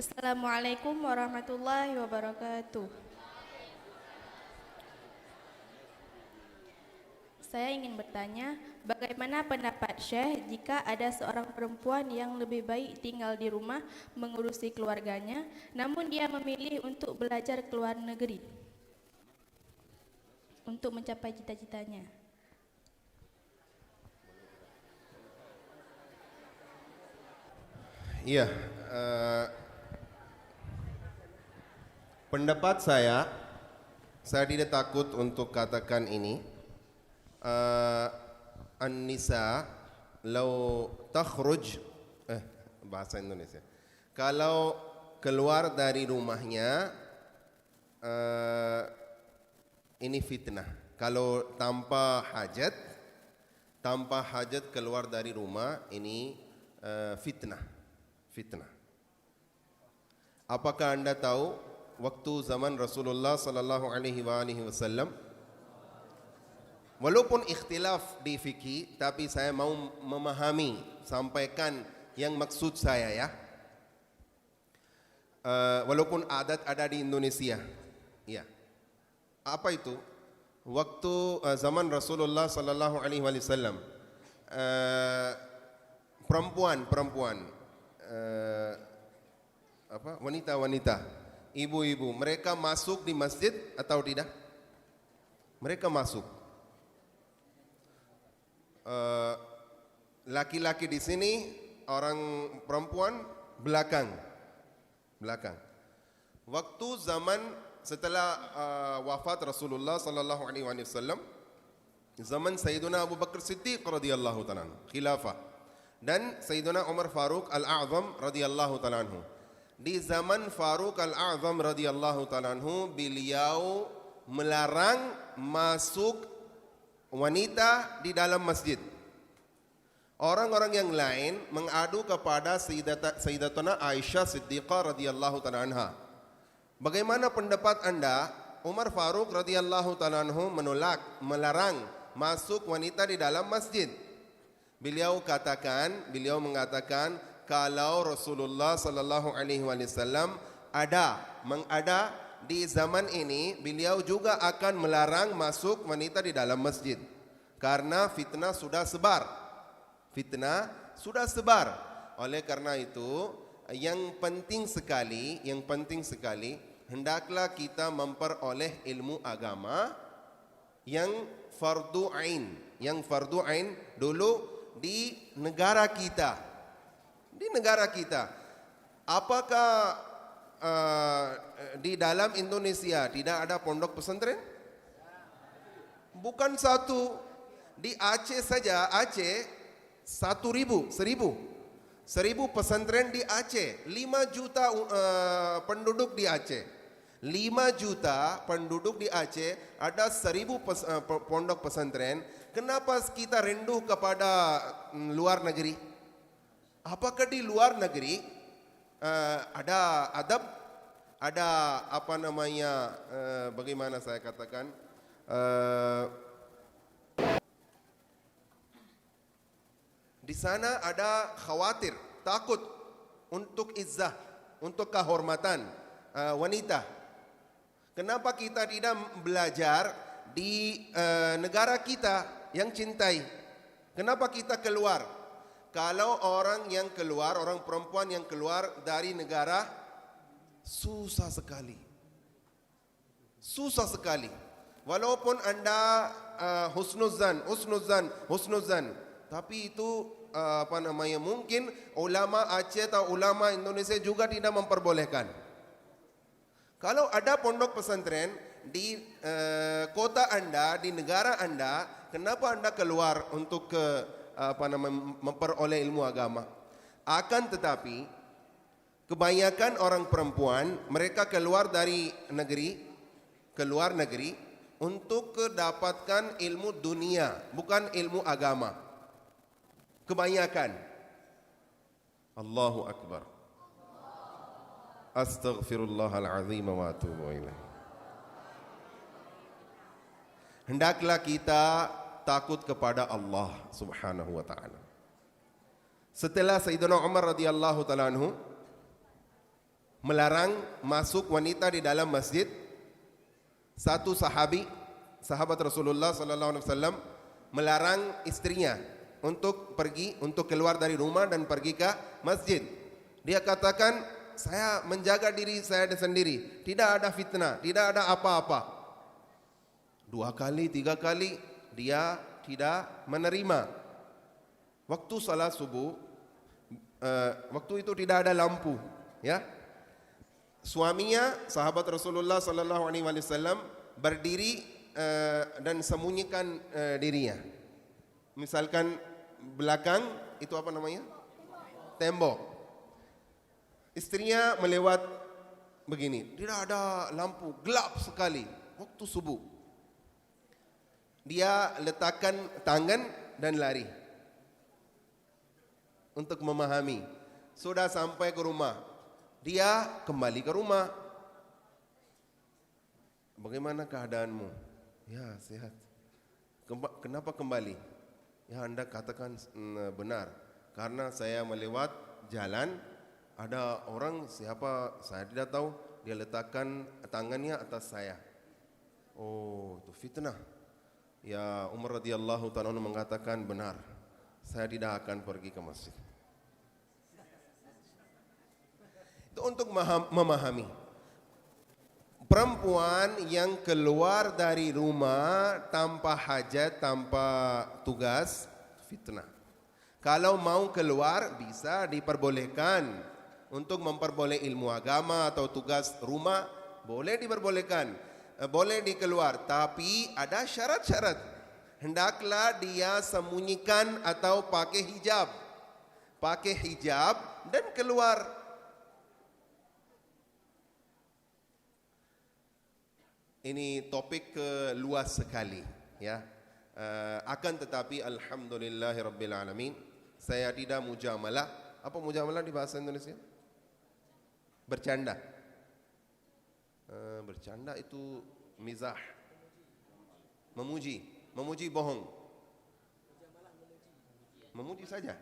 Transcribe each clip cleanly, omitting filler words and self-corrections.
Assalamualaikum warahmatullahi wabarakatuh. Saya ingin bertanya, bagaimana pendapat Syekh jika ada seorang perempuan yang lebih baik tinggal di rumah mengurusi keluarganya, namun dia memilih untuk belajar ke luar negeri untuk mencapai cita-citanya? Iya, pendapat saya tidak takut untuk katakan ini. An-nisa lau takhruj, bahasa Indonesia. Kalau keluar dari rumahnya, ini fitnah. Kalau tanpa hajat keluar dari rumah, ini fitnah. Apakah Anda tahu waktu zaman Rasulullah sallallahu alaihi wasallam, walaupun ikhtilaf di fikih, tapi saya mau memahami, sampaikan yang maksud saya ya. Walaupun adat ada di Indonesia. Ya. Apa itu? Waktu zaman Rasulullah sallallahu alaihi wasallam, perempuan, wanita-wanita, ibu-ibu, mereka masuk di masjid atau tidak? Mereka masuk. Laki-laki di sini, orang perempuan belakang. Waktu zaman setelah wafat Rasulullah sallallahu alaihi wasallam, zaman Sayyidina Abu Bakar Siddiq radhiyallahu ta'ala khilafah, dan Sayyidina Umar Faruq Al-A'zam radhiyallahu ta'ala anhu. Di zaman Faruq Al-A'zam radhiyallahu ta'ala anhu, beliau melarang masuk wanita di dalam masjid. Orang-orang yang lain mengadu kepada Sayyidatuna Aisyah Siddiqah radhiyallahu ta'ala anha. Bagaimana pendapat Anda? Umar Faruq radhiyallahu ta'ala anhu melarang masuk wanita di dalam masjid. Beliau mengatakan kalau Rasulullah sallallahu alaihi wasallam mengada di zaman ini, beliau juga akan melarang masuk wanita di dalam masjid karena fitnah sudah sebar. Oleh karena itu, yang penting sekali hendaklah kita memperoleh ilmu agama yang fardu ain dulu di negara kita. Apakah di dalam Indonesia tidak ada pondok pesantren? Bukan satu. Di Aceh saja, 1.000 pesantren di Aceh. 5 juta penduduk di Aceh. 5 juta penduduk di Aceh, ada 1.000 pondok pesantren. Kenapa kita rindu kepada luar negeri? Apakah di luar negeri ada adab, ada bagaimana saya katakan, di sana ada khawatir, takut untuk izzah, untuk kehormatan wanita. Kenapa kita tidak belajar di negara kita yang cintai? Kenapa kita keluar? Kalau orang perempuan yang keluar dari negara, susah sekali. Walaupun Anda husnuzan, tapi itu mungkin ulama Aceh atau ulama Indonesia juga tidak memperbolehkan. Kalau ada pondok pesantren di kota Anda, di negara Anda, kenapa Anda keluar untuk memperoleh ilmu agama? Akan tetapi kebanyakan orang perempuan, mereka keluar negeri untuk mendapatkan ilmu dunia, bukan ilmu agama. Kebanyakan. Allahu Akbar. Astaghfirullahalazim wa atubu ilaih. Hendaklah kita takut kepada Allah Subhanahu wa taala. Setelah Sayyidina Umar radhiyallahu taala anhu melarang masuk wanita di dalam masjid. Satu sahabat Rasulullah sallallahu alaihi wasallam melarang istrinya untuk keluar dari rumah dan pergi ke masjid. Dia katakan, saya menjaga diri saya sendiri, tidak ada fitnah, tidak ada apa-apa. 2 kali, 3 kali dia tidak menerima. Waktu salat subuh, waktu itu tidak ada lampu, ya. Suaminya, sahabat Rasulullah sallallahu alaihi wasallam, berdiri dan sembunyikan dirinya. Misalkan belakang itu apa namanya? Tembok. Istrinya melewat begini, tidak ada lampu, gelap sekali. Waktu subuh, dia letakkan tangan dan lari untuk memahami. Sudah sampai ke rumah, dia kembali ke rumah. Bagaimana keadaanmu? Ya, sehat. Kenapa kembali? Ya, Anda katakan benar. Karena saya melewat jalan, ada orang siapa saya tidak tahu, dia letakkan tangannya atas saya. Oh, itu fitnah. Ya, Umar radhiyallahu ta'ala mengatakan benar, saya tidak akan pergi ke masjid. Itu untuk memahami. Perempuan yang keluar dari rumah tanpa hajat, tanpa tugas, fitnah. Kalau mau keluar bisa diperbolehkan untuk memperoleh ilmu agama atau tugas rumah, boleh diperbolehkan. Boleh dikeluar, tapi ada syarat-syarat. Hendaklah dia sembunyikan atau pakai hijab. Pakai hijab dan keluar. Ini topik luas sekali, ya. Akan tetapi alhamdulillahirabbil alamin, saya tidak mujamalah. Apa mujamalah di bahasa Indonesia? Bercanda. Bercanda itu mizah. Memuji bohong. Memuji saja.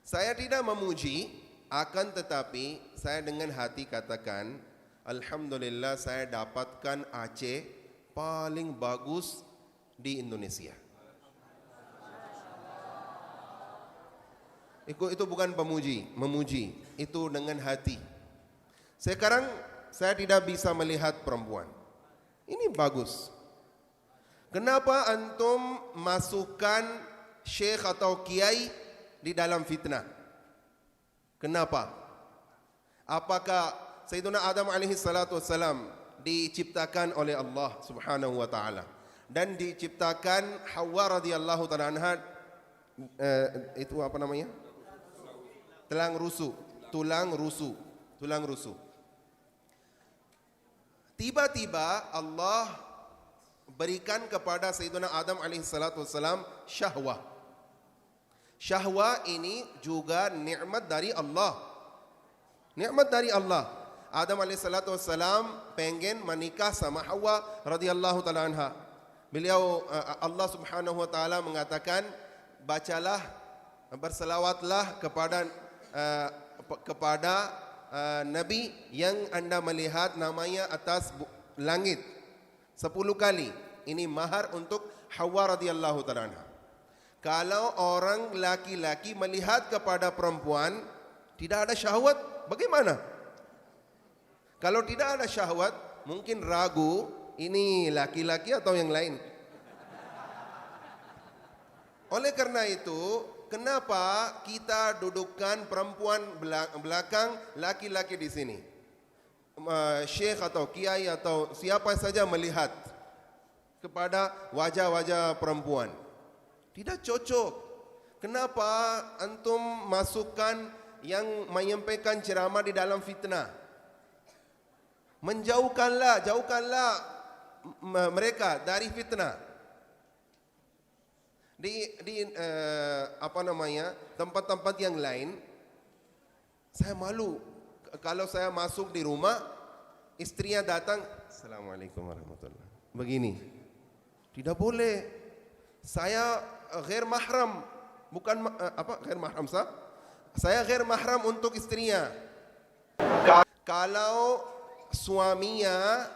Saya tidak memuji, akan tetapi saya dengan hati katakan, alhamdulillah saya dapatkan Aceh paling bagus di Indonesia. Itu bukan memuji, itu dengan hati. Sekarang saya tidak bisa melihat perempuan. Ini bagus. Kenapa antum masukkan syekh atau kiai di dalam fitnah? Kenapa? Apakah Sayyidina Adam alaihi salatu wassalam diciptakan oleh Allah subhanahu wa ta'ala, dan diciptakan Hawa radhiyallahu ta'ala anha, itu apa namanya? Tulang rusuk. Tiba-tiba Allah berikan kepada Sayyidina Adam alaihi salatu wassalam syahwah. Syahwah ini juga nikmat dari Allah. Nikmat dari Allah. Adam alaihi salatu wassalam pengen menikah sama Hawa radhiyallahu ta'ala anha. Beliau Allah subhanahu wa ta'ala mengatakan, bacalah, berselawatlah kepada Nabi yang anda melihat namanya atas langit 10 kali. Ini mahar untuk Hawa radhiyallahu ta'ala anha. Kalau orang laki-laki melihat kepada perempuan tidak ada syahwat, bagaimana? Kalau tidak ada syahwat, mungkin ragu ini laki-laki atau yang lain. Oleh karena itu, kenapa kita dudukkan perempuan belakang, laki-laki di sini? Syekh atau kiai atau siapa saja melihat kepada wajah-wajah perempuan. Tidak cocok. Kenapa antum masukkan yang menyampaikan ceramah di dalam fitnah? Jauhkanlah mereka dari fitnah. Di tempat-tempat yang lain, saya malu kalau saya masuk di rumah, istrinya datang, assalamualaikum warahmatullahi wabarakatuh, begini. Tidak boleh. Saya ghair mahram, bukan ghair mahram sah. Saya ghair mahram untuk istrinya. kalau suaminya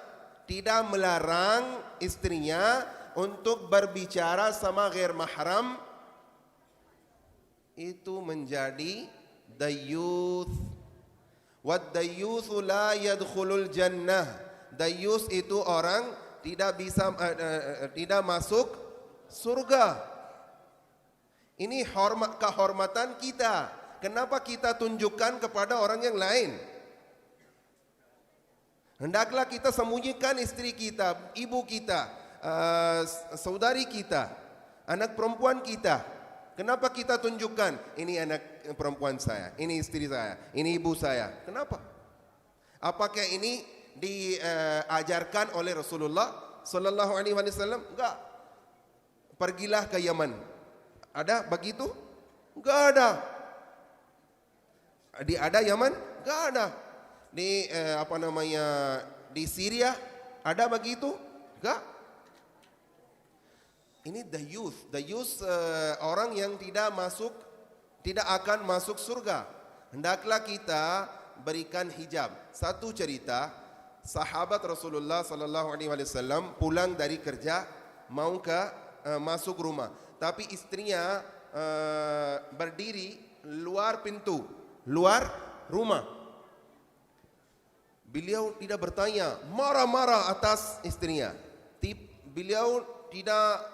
tidak melarang istrinya untuk berbicara sama ghair mahram, itu menjadi dayyuth. Wad dayyuthu la yadkhulul jannah. Dayyuth itu orang tidak bisa tidak masuk surga. Ini kehormatan kita. Kenapa kita tunjukkan kepada orang yang lain? Hendaklah kita sembunyikan istri kita, ibu kita, saudari kita, anak perempuan kita. Kenapa kita tunjukkan? Ini anak perempuan saya, ini istri saya, ini ibu saya. Kenapa? Apakah ini diajarkan oleh Rasulullah Sallallahu Alaihi Wasallam? Enggak. Pergilah ke Yaman. Ada begitu? Enggak ada. Ada Yaman? Enggak ada. Di di Syria ada begitu? Enggak. Ini dayyuth. Dayyuth orang yang tidak akan masuk surga. Hendaklah kita berikan hijab. Satu cerita, sahabat Rasulullah sallallahu alaihi wasallam pulang dari kerja mau masuk rumah, tapi istrinya berdiri luar pintu, luar rumah. Beliau tidak bertanya, marah-marah atas istrinya. Beliau tidak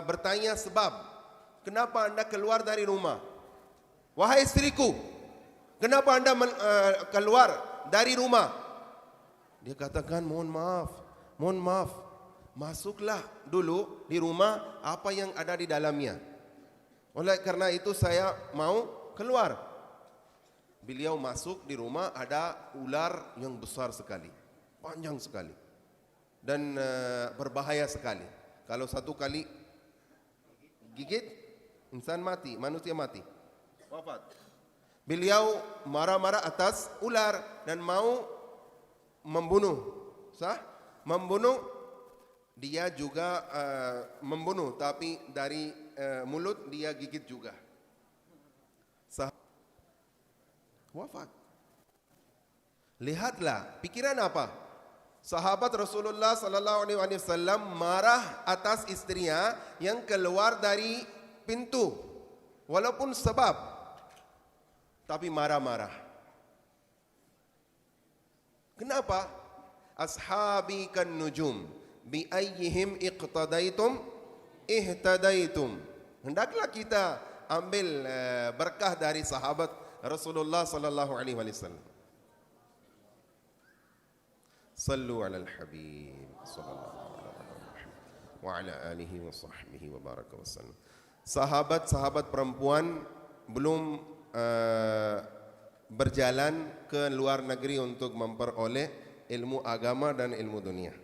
bertanya sebab, kenapa anda keluar dari rumah? Wahai istriku, kenapa anda keluar dari rumah? Dia katakan, mohon maaf, masuklah dulu di rumah apa yang ada di dalamnya. Oleh karena itu saya mau keluar. Beliau masuk di rumah, ada ular yang besar sekali, panjang sekali, dan berbahaya sekali. Kalau satu kali gigit, insan mati, manusia mati, wafat. Beliau marah-marah atas ular dan mau membunuh. Membunuh. Dia juga membunuh, tapi dari mulut dia gigit juga. Wafat. Lihatlah, pikiran apa? Sahabat Rasulullah sallallahu alaihi wasallam marah atas istrinya yang keluar dari pintu, walaupun sebab, tapi marah-marah. Kenapa? Ashabi kan nujum, bi ayyihim iqtadaitum ihtadaitum. Hendaklah kita ambil berkah dari sahabat Rasulullah sallallahu alaihi wasallam. Sallu ala al-habib sallallahu alaihi wasallam wa ala alihi wa sahbihi wa baraka wasallam. Sahabat-sahabat perempuan belum berjalan ke luar negeri untuk memperoleh ilmu agama dan ilmu dunia.